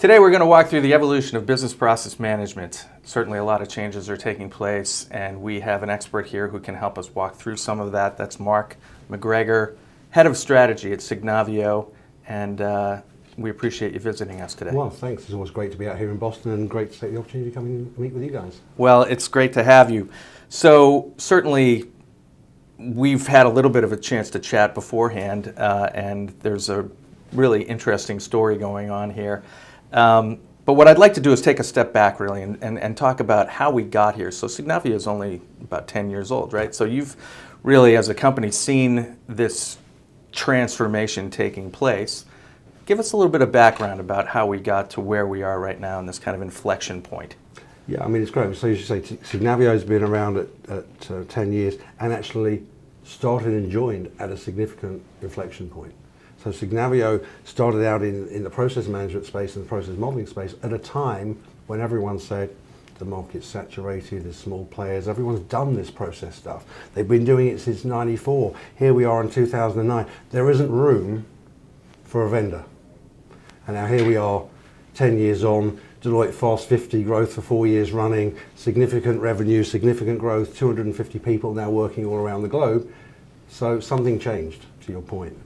Today we're going to walk through the evolution of business process management. Certainly a lot of changes are taking place, and we have an expert here who can help us walk through some of that. That's Mark McGregor, Head of Strategy at Signavio, and we appreciate you visiting us today. Well, thanks. It's always great to be out here in Boston and great to take the opportunity to come and meet with you guys. Well, it's great to have you. So certainly we've had a little bit of a chance to chat beforehand, and there's a really interesting story going on here. But what I'd like to do is take a step back really and talk about how we got here. So Signavio is only about 10 years old, right? So you've really, as a company, seen this transformation taking place. Give us a little bit of background about how we got to where we are right now in this kind of inflection point. Yeah, I mean, it's great. So you should say Signavio has been around at 10 years and actually started and joined at a significant inflection point. So Signavio started out in the process management space and the process modeling space at a time when everyone said the market's saturated, there's small players, everyone's done this process stuff. They've been doing it since '94. Here we are in 2009. There isn't room for a vendor. And now here we are 10 years on, Deloitte Fast 50 growth for 4 years running, significant revenue, significant growth, 250 people now working all around the globe. So something changed, to your point.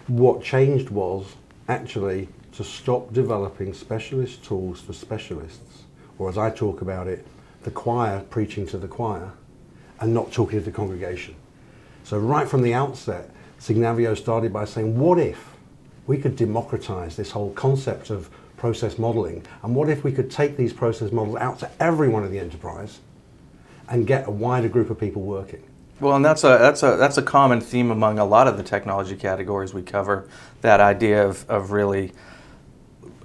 What changed was actually to stop developing specialist tools for specialists, or as I talk about it, the choir preaching to the choir and not talking to the congregation. So right from the outset, Signavio started by saying, what if we could democratize this whole concept of process modeling, and what if we could take these process models out to everyone in the enterprise and get a wider group of people working? Well, and that's a common theme among a lot of the technology categories we cover, that idea of really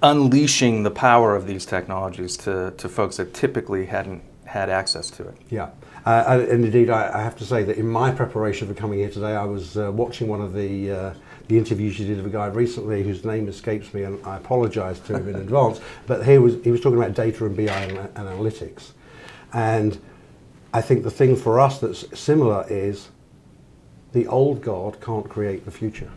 unleashing the power of these technologies to folks that typically hadn't had access to it. Yeah, and indeed I have to say that in my preparation for coming here today, I was watching one of the interviews you did of a guy recently whose name escapes me, and I apologize to him in advance, but he was talking about data and BI and analytics. And I think the thing for us that's similar is the old guard can't create the future.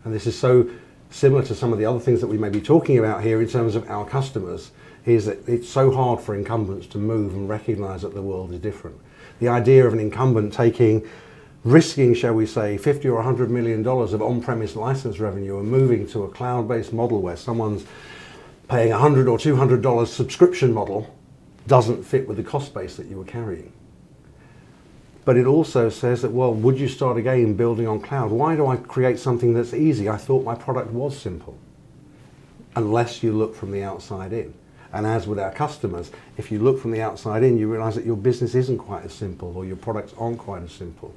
And this is so similar to some of the other things that we may be talking about here in terms of our customers, is that it's so hard for incumbents to move and recognize that the world is different. The idea of an incumbent risking, shall we say, $50 or $100 million of on-premise license revenue and moving to a cloud-based model where someone's paying $100 or $200 subscription model doesn't fit with the cost base that you were carrying. But it also says that, well, would you start again building on cloud? Why do I create something that's easy? I thought my product was simple. Unless you look from the outside in. And as with our customers, if you look from the outside in, you realize that your business isn't quite as simple, or your products aren't quite as simple.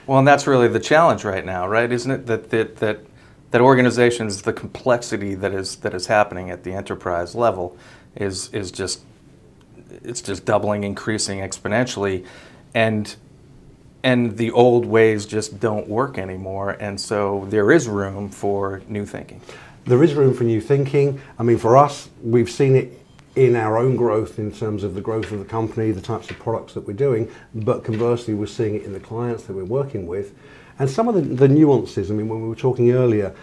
Well, and that's really the challenge right now, right? Isn't it that organizations, the complexity that is happening at the enterprise level is just doubling, increasing exponentially, and the old ways just don't work anymore, and so there is room for new thinking. There is room for new thinking. I mean, for us, we've seen it in our own growth in terms of the growth of the company, the types of products that we're doing, but conversely, we're seeing it in the clients that we're working with. And some of the nuances, I mean, when we were talking earlier,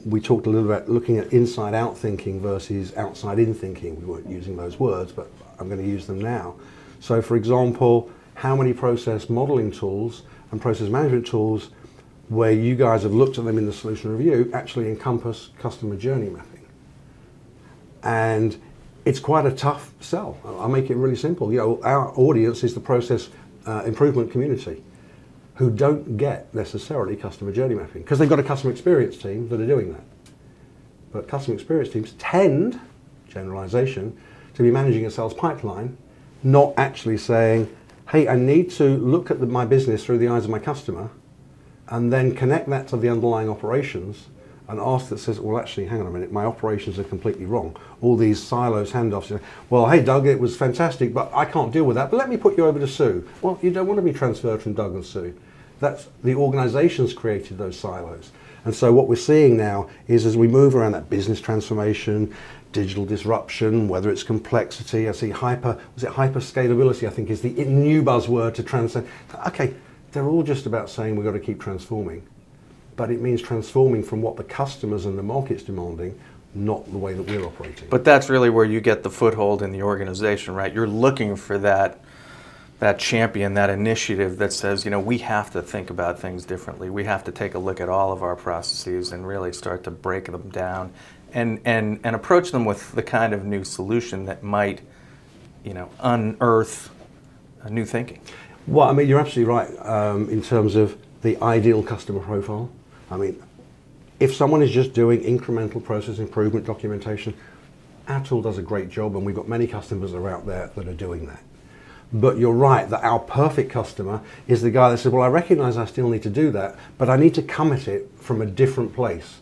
we talked a little about looking at inside-out thinking versus outside-in thinking. We weren't using those words, but I'm going to use them now. So, for example, how many process modeling tools and process management tools where you guys have looked at them in the solution review actually encompass customer journey mapping? And it's quite a tough sell. I'll make it really simple. You know, our audience is the process improvement community who don't get necessarily customer journey mapping because they've got a customer experience team that are doing that. But customer experience teams tend, generalization, to be managing a sales pipeline, not actually saying, hey, I need to look at my business through the eyes of my customer and then connect that to the underlying operations and ask that says, well, actually, hang on a minute, my operations are completely wrong. All these silos, handoffs. Well, hey, Doug, it was fantastic, but I can't deal with that. But let me put you over to Sue. Well, you don't want to be transferred from Doug and Sue. That's the organizations created those silos. And so what we're seeing now is as we move around that business transformation, digital disruption, whether it's complexity, I see hyper-scalability, I think is the new buzzword to transcend. Okay, they're all just about saying we've got to keep transforming. But it means transforming from what the customers and the market's demanding not the way that we're operating. But that's really where you get the foothold in the organization, right? You're looking for that champion, that initiative that says, we have to think about things differently. We have to take a look at all of our processes and really start to break them down and approach them with the kind of new solution that might, unearth a new thinking. Well, I mean, you're absolutely right in terms of the ideal customer profile. I mean, if someone is just doing incremental process improvement documentation, our tool does a great job, and we've got many customers that are out there that are doing that. But you're right that our perfect customer is the guy that says, well, I recognize I still need to do that, but I need to come at it from a different place,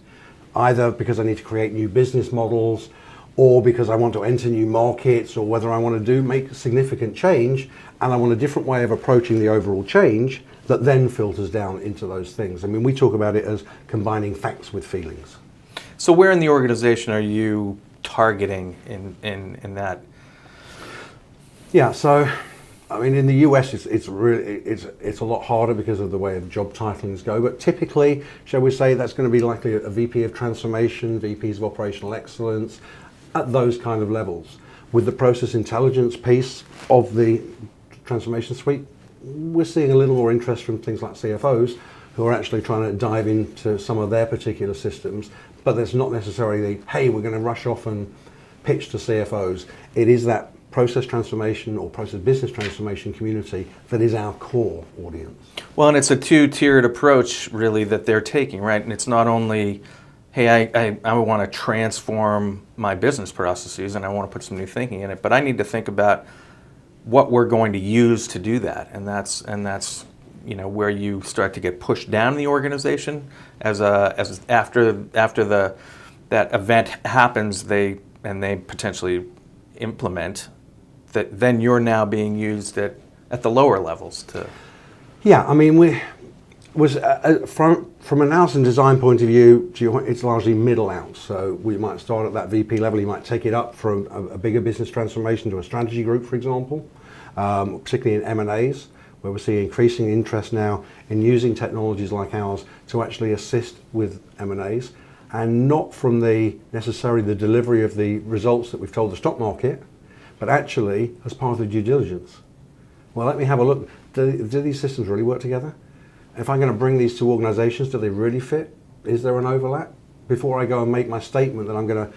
either because I need to create new business models, or because I want to enter new markets, or whether I want to make a significant change, and I want a different way of approaching the overall change that then filters down into those things. I mean, we talk about it as combining facts with feelings. So where in the organization are you targeting in that? Yeah, so I mean, in the US, it's a lot harder because of the way of job titlings go. But typically, shall we say, that's going to be likely a VP of transformation, VPs of operational excellence, at those kind of levels. With the process intelligence piece of the transformation suite, we're seeing a little more interest from things like CFOs who are actually trying to dive into some of their particular systems. But there's not necessarily hey, we're going to rush off and pitch to CFOs. It is that process transformation or process business transformation community that is our core audience. Well, and it's a two-tiered approach really that they're taking, right? And it's not only, hey, I want to transform my business processes and I want to put some new thinking in it, but I need to think about what we're going to use to do that. And that's where you start to get pushed down in the organization as after that event happens, they potentially implement that, then you're now being used at the lower levels to. Yeah, I mean, from an analysis and design point of view, it's largely middle out. So we might start at that VP level. You might take it up from a bigger business transformation to a strategy group, for example, particularly in M&As, where we're seeing increasing interest now in using technologies like ours to actually assist with M&As, and not from necessarily the delivery of the results that we've told the stock market, but actually as part of the due diligence. Well, let me have a look. Do these systems really work together? If I'm going to bring these two organizations, do they really fit? Is there an overlap? Before I go and make my statement that I'm going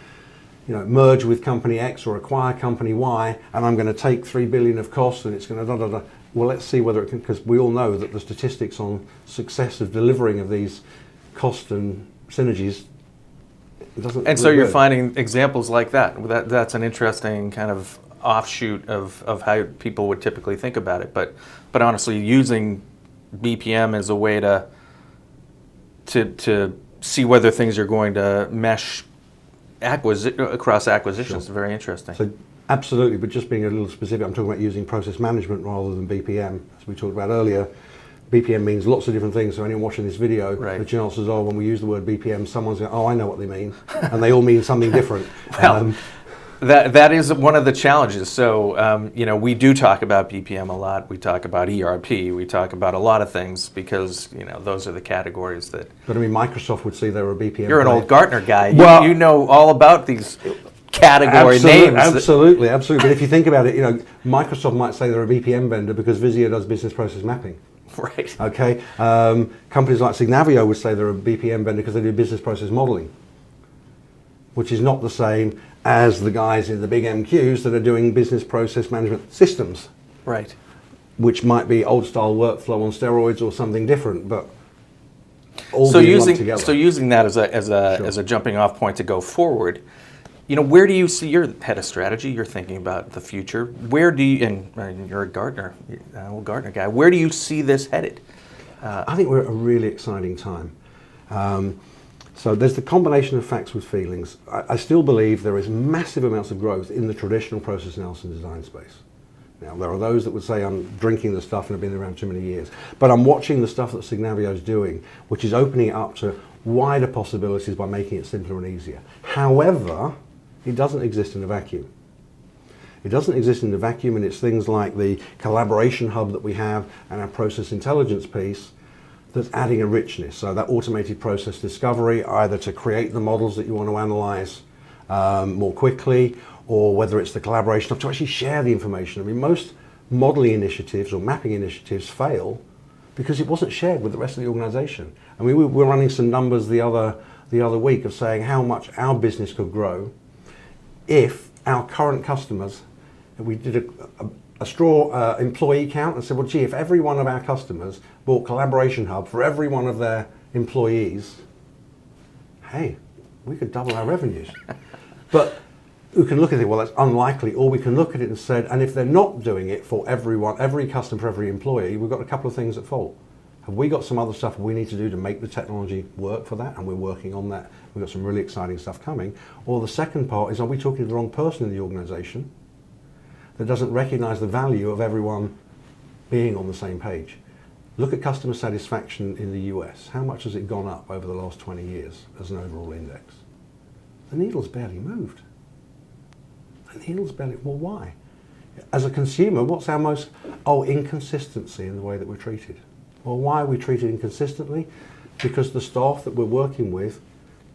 to merge with company X or acquire company Y, and I'm going to take $3 billion of costs and it's going to Well, let's see whether it can, because we all know that the statistics on success of delivering of these cost and synergies doesn't. And so you're finding examples like that. That's an interesting kind of offshoot of how people would typically think about it. But honestly, using BPM as a way to see whether things are going to mesh across acquisitions is very interesting. So absolutely, but just being a little specific, I'm talking about using process management rather than BPM, as we talked about earlier. BPM means lots of different things, so anyone watching this video, right, the chances are when we use the word BPM, someone's going, oh, I know what they mean, and they all mean something different. Well, that is one of the challenges. So, we do talk about BPM a lot. We talk about ERP. We talk about a lot of things because, those are the categories that. But I mean, Microsoft would say they're a BPM. You're an old Gartner guy. Well, you know all about these category names. Absolutely. But if you think about it, Microsoft might say they're a BPM vendor because Visio does business process mapping. Right. Okay. Companies like Signavio would say they're a BPM vendor because they do business process modeling, which is not the same as the guys in the big MQs that are doing business process management systems. Right. Which might be old style workflow on steroids or something different, but all so being lumped together. So using that as a jumping off point to go forward, where do you see your head of strategy? You're thinking about the future. Where do you, and you're a Gartner, old Gartner guy, where do you see this headed? I think we're at a really exciting time. So there's the combination of facts with feelings. I still believe there is massive amounts of growth in the traditional process analysis and design space. Now, there are those that would say I'm drinking the stuff and have been around too many years. But I'm watching the stuff that Signavio is doing, which is opening it up to wider possibilities by making it simpler and easier. However, it doesn't exist in a vacuum. It doesn't exist in a vacuum, and it's things like the collaboration hub that we have and our process intelligence piece that's adding a richness. So that automated process discovery, either to create the models that you want to analyze, more quickly, or whether it's the collaboration of to actually share the information. I mean, most modeling initiatives or mapping initiatives fail because it wasn't shared with the rest of the organization. I mean, we were running some numbers the other week of saying how much our business could grow if our current customers, we did a straw employee count and said, well, gee, if every one of our customers bought Collaboration Hub for every one of their employees, hey, we could double our revenues. But we can look at it, well, that's unlikely, or we can look at it and said, and if they're not doing it for everyone, every customer, for every employee, we've got a couple of things at fault. Have we got some other stuff we need to do to make the technology work for that? And we're working on that. We've got some really exciting stuff coming. Or the second part is, are we talking to the wrong person in the organization that doesn't recognize the value of everyone being on the same page? Look at customer satisfaction in the US. How much has it gone up over the last 20 years as an overall index? The needle's barely moved. The needle's barely, well, why? As a consumer, what's our most, inconsistency in the way that we're treated. Well, why are we treated inconsistently? Because the staff that we're working with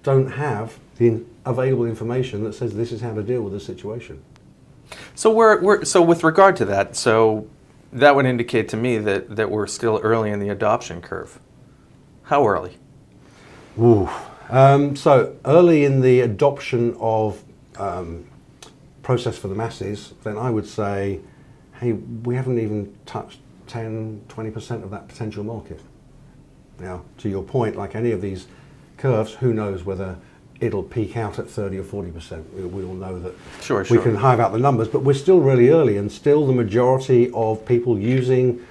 don't have the available information that says this is how to deal with this situation. So so with regard to that, so that would indicate to me that we're still early in the adoption curve. How early? Ooh. So early in the adoption of process for the masses, then I would say, hey, we haven't even touched 10, 20% of that potential market. Now, to your point, like any of these curves, who knows whether it'll peak out at 30 or 40%. We all know that Sure. we can hive out the numbers, but we're still really early, and still the majority of people using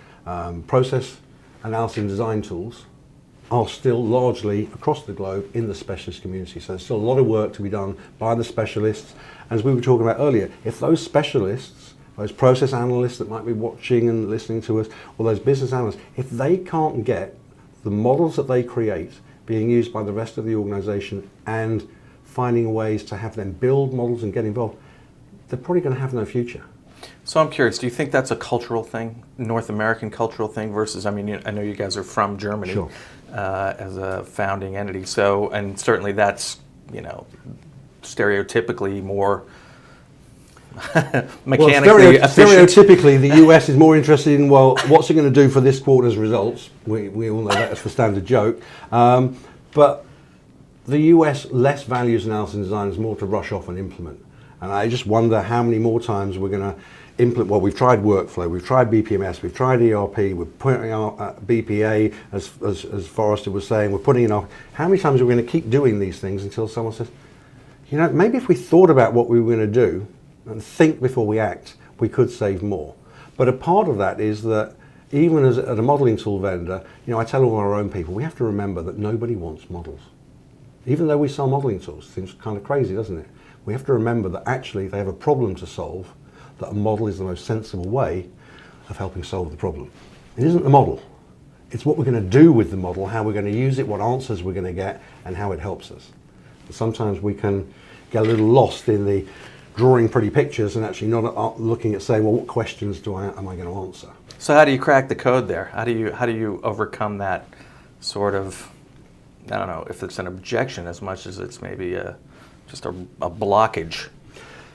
process analysis and design tools are still largely across the globe in the specialist community. So there's still a lot of work to be done by the specialists. As we were talking about earlier, if those specialists, those process analysts that might be watching and listening to us, or those business analysts, if they can't get the models that they create being used by the rest of the organization and finding ways to have them build models and get involved, they're probably going to have no future. So I'm curious, do you think that's a cultural thing, North American cultural thing versus, I mean, I know you guys are from Germany. Sure. As a founding entity, so, and certainly that's, stereotypically more mechanically efficient. Stereotypically, the US is more interested in, well, what's it going to do for this quarter's results? We all know that as the standard joke. But the US less values analysis and design is more to rush off and implement. And I just wonder how many more times we're going to implement. Well, we've tried workflow, we've tried BPMS, we've tried ERP, we're putting out BPA, as Forrester was saying, we're putting in our, how many times are we going to keep doing these things until someone says, maybe if we thought about what we were going to do and think before we act, we could save more. But a part of that is that even as a modeling tool vendor, I tell all our own people, we have to remember that nobody wants models. Even though we sell modeling tools, seems kind of crazy, doesn't it? We have to remember that actually they have a problem to solve, that a model is the most sensible way of helping solve the problem. It isn't the model. It's what we're going to do with the model, how we're going to use it, what answers we're going to get, and how it helps us. And sometimes we can get a little lost in the drawing pretty pictures and actually not looking at saying, well, what questions am I going to answer? So how do you crack the code there? How do you overcome that sort of, I don't know if it's an objection as much as it's maybe just a blockage?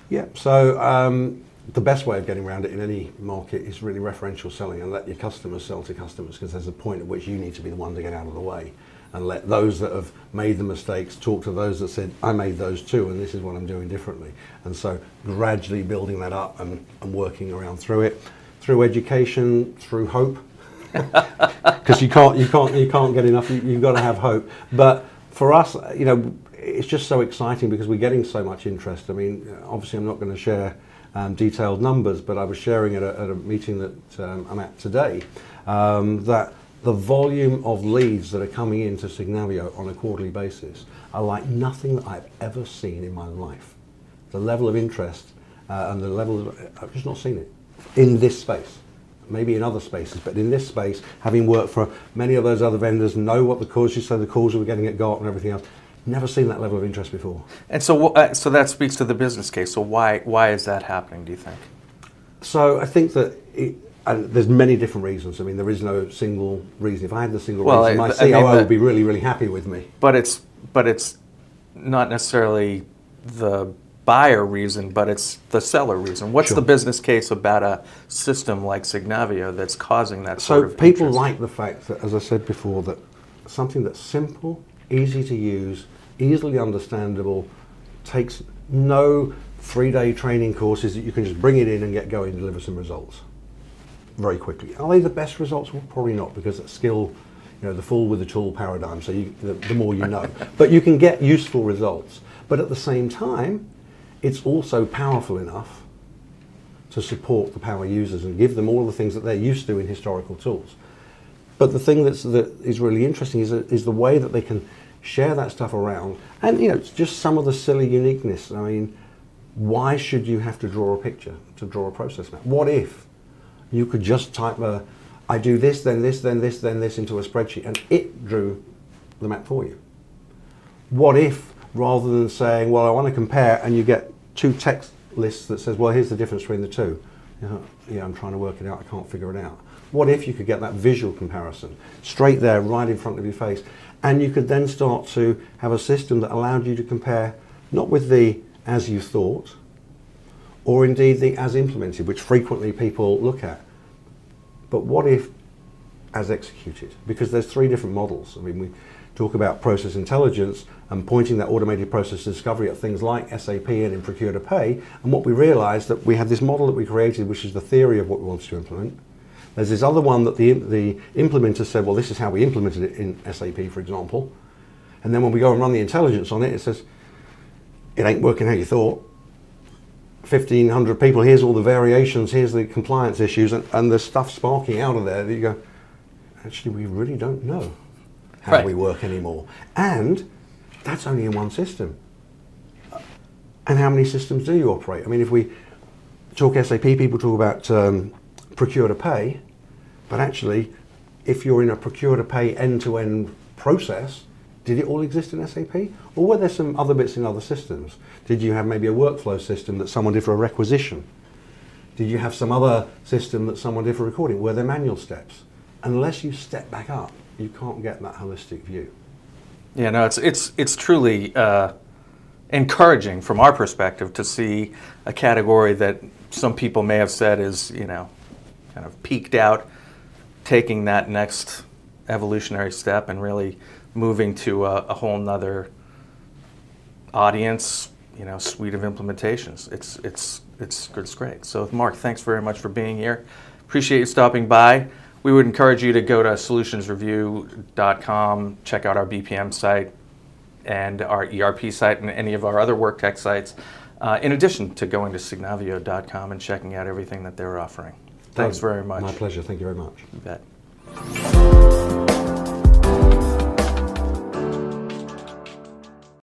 Yeah, so the best way of getting around it in any market is really referential selling, and let your customers sell to customers, because there's a point at which you need to be the one to get out of the way, and let those that have made the mistakes talk to those that said, I made those too, and this is what I'm doing differently. And so gradually building that up and working around through it, through education, through hope, because you can't get enough. You've got to have hope. But for us, it's just so exciting because we're getting so much interest. I mean, obviously I'm not going to share detailed numbers, but I was sharing at a meeting that I'm at today, that the volume of leads that are coming into Signavio on a quarterly basis are like nothing that I've ever seen in my life. The level of interest and the level of, I've just not seen it in this space. Maybe in other spaces, but in this space, having worked for many of those other vendors, know what the calls, you say the calls we were getting at GART and everything else, never seen that level of interest before. And so, so that speaks to the business case. So why is that happening, do you think? So I think that there's many different reasons. I mean, there is no single reason. If I had the single reason, my COO would be really, really happy with me. But it's not necessarily the buyer reason, but it's the seller reason. What's Sure. the business case about a system like Signavio that's causing that So sort of people interest? like the fact that, as I said before, that something that's simple, easy to use, easily understandable, takes no 3-day training courses, that you can just bring it in and get going and deliver some results very quickly. Are they the best results? Well, probably not, because it's still, the fool with the tool paradigm, so the more you know. But you can get useful results. But at the same time, it's also powerful enough to support the power users and give them all the things that they're used to in historical tools. But the thing that is really interesting is the way that they can share that stuff around. And it's just some of the silly uniqueness. I mean, why should you have to draw a picture to draw a process map? What if you could just type I do this, then this, then this, then this into a spreadsheet, and it drew the map for you? What if, rather than saying, well, I want to compare, and you get 2 text lists that says, well, here's the difference between the two. Yeah, I'm trying to work it out, I can't figure it out. What if you could get that visual comparison straight there, right in front of your face, and you could then start to have a system that allowed you to compare, not with the as you thought, or indeed the as implemented, which frequently people look at, but what if as executed? Because there's 3 different models. I mean, we talk about process intelligence and pointing that automated process discovery at things like SAP and in procure to pay, and what we realized that we had this model that we created, which is the theory of what we wanted to implement. There's this other one that the implementer said, well, this is how we implemented it in SAP, for example. And then when we go and run the intelligence on it, it says, it ain't working how you thought. 1,500 people, here's all the variations, here's the compliance issues, and there's stuff sparking out of there that you go, actually, we really don't know how we work anymore. And that's only in one system. And how many systems do you operate? I mean, if we talk SAP, people talk about procure to pay, but actually, if you're in a procure to pay end-to-end process, did it all exist in SAP? Or were there some other bits in other systems? Did you have maybe a workflow system that someone did for a requisition? Did you have some other system that someone did for recording? Were there manual steps? Unless you step back up, you can't get that holistic view. Yeah, no, it's truly encouraging from our perspective to see a category that some people may have said is, kind of peaked out, taking that next evolutionary step and really moving to a whole nother audience, suite of implementations. It's great. So Mark, thanks very much for being here. Appreciate you stopping by. We would encourage you to go to solutionsreview.com, check out our BPM site and our ERP site and any of our other work tech sites, in addition to going to signavio.com and checking out everything that they're offering. Thanks very much. My pleasure. Thank you very much. You bet.